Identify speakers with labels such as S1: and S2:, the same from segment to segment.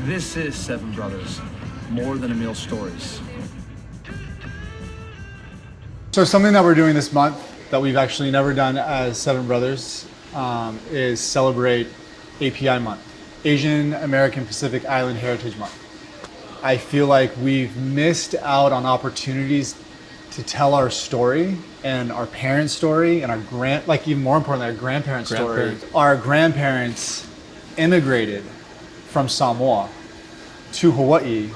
S1: This is Seven Brothers, more than a meal stories.
S2: So something that we're doing this month that we've actually never done as Seven Brothers is celebrate API month, Asian American Pacific Island Heritage Month. I feel like we've missed out on opportunities to tell our story and our parents' story and even more importantly, our grandparents' story. Our grandparents immigrated from Samoa to Hawaii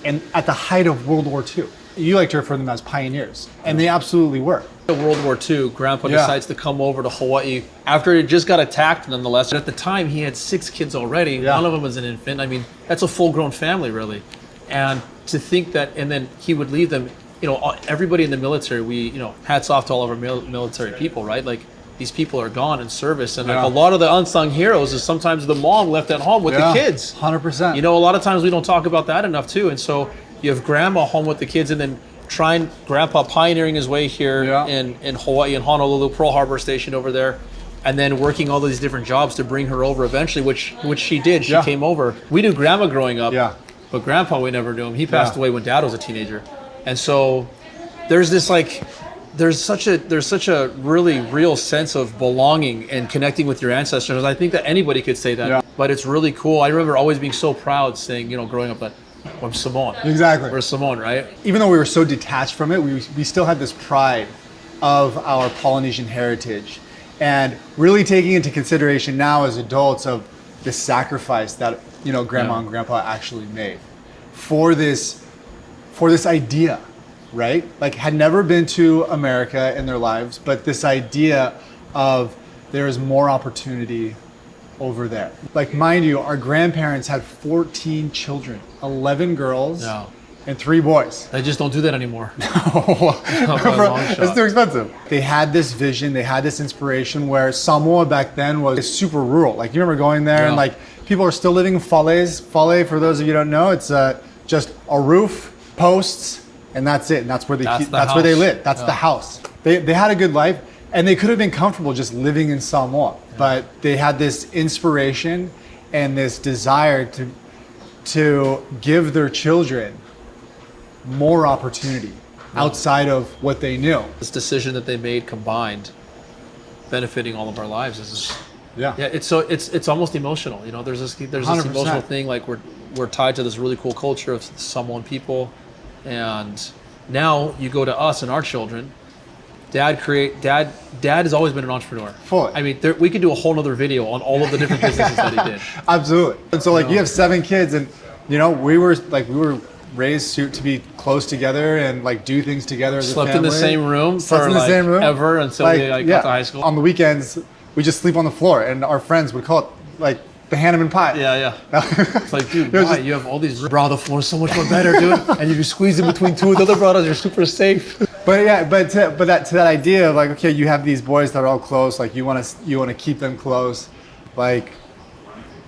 S2: and at the height of World War II. You like to refer to them as pioneers, and they absolutely were.
S3: World War II, Grandpa decides to come over to Hawaii after it just got attacked, nonetheless. At the time, he had 6 kids already.
S2: Yeah.
S3: One of them was an infant. I mean, that's a full-grown family, really. And to think that, and then he would leave them, everybody in the military, hats off to all of our military people, right? Like, these people are gone in service. And like a lot of the unsung heroes is sometimes the mom left at home with the kids.
S2: 100%.
S3: A lot of times we don't talk about that enough, too. And so you have Grandma home with the kids, and then Grandpa pioneering his way here in Hawaii, in Honolulu, Pearl Harbor Station over there, and then working all these different jobs to bring her over eventually, which she did. She came over. We knew Grandma growing up, but Grandpa we never knew him. He passed away when Dad was a teenager, and so there's this there's such a really real sense of belonging and connecting with your ancestors. I think that anybody could say that, but it's really cool. I remember always being so proud saying, growing up that. I'm Samoan.
S2: Exactly.
S3: We're Samoan, right?
S2: Even though we were so detached from it, we still had this pride of our Polynesian heritage and really taking into consideration now as adults of the sacrifice that, Grandma and Grandpa actually made for this idea, right? Like had never been to America in their lives, but this idea of there is more opportunity over there. Like, mind you, our grandparents had 14 children, 11 girls and 3 boys.
S3: They just don't do that anymore.
S2: No, it's too expensive. They had this vision, they had this inspiration where Samoa back then was super rural. Like, you remember going there and like people are still living in fales. Fale, for those of you who don't know, it's just a roof, posts, and that's it. And that's where where they live. That's the house. They had a good life. And they could have been comfortable just living in Samoa, but they had this inspiration and this desire to give their children more opportunity outside of what they knew.
S3: This decision that they made combined, benefiting all of our lives it's almost emotional. There's this 100%. Emotional thing, like we're tied to this really cool culture of Samoan people, and now you go to us and our children. Dad has always been an entrepreneur.
S2: Fully.
S3: I mean, we could do a whole nother video on all of the different businesses that he did.
S2: Absolutely. And so you have 7 kids and we were raised to be close together and do things together as a family.
S3: Slept in the same room ever until we got to high school.
S2: On the weekends, we just sleep on the floor and our friends would call it the Hanneman pie.
S3: Yeah. It's like, dude, why? You have all these, bro, the floor's so much more better, dude. And if you squeeze in between 2 of the other brothers, you're super safe.
S2: But to that idea of okay, you have these boys that are all close, you want to keep them close,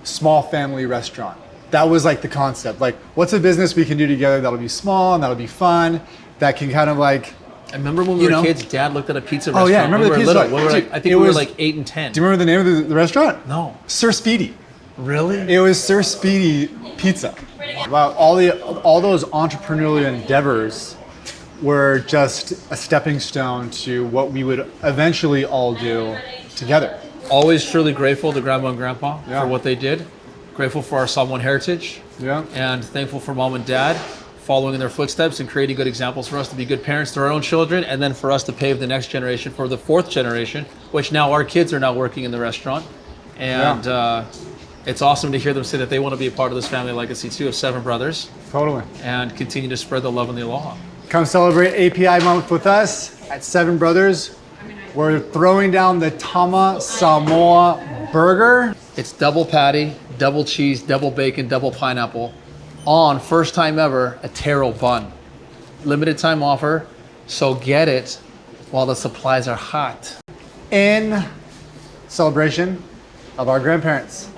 S2: small family restaurant. That was the concept. What's a business we can do together that'll be small and that'll be fun, that can kind of
S3: I remember when we were kids, Dad looked at a pizza restaurant.
S2: Oh yeah, I remember the pizza.
S3: I think we were 8 and 10.
S2: Do you remember the name of the restaurant?
S3: No.
S2: Sir Speedy.
S3: Really?
S2: It was Sir Speedy Pizza. Wow, all those entrepreneurial endeavors were just a stepping stone to what we would eventually all do together.
S3: Always truly grateful to Grandma and Grandpa for what they did. Grateful for our Samoan heritage. Yeah. And thankful for Mom and Dad following in their footsteps and creating good examples for us to be good parents to our own children, and then for us to pave the next generation for the 4th generation, which now our kids are now working in the restaurant. And it's awesome to hear them say that they want to be a part of this family legacy too of 7 brothers.
S2: Totally.
S3: And continue to spread the love and the aloha.
S2: Come celebrate API month with us at 7 Brothers. We're throwing down the Tama Samoa burger.
S3: It's double patty, double cheese, double bacon, double pineapple on, first time ever, a Taro bun. Limited time offer, so get it while the supplies are hot.
S2: In celebration of our grandparents.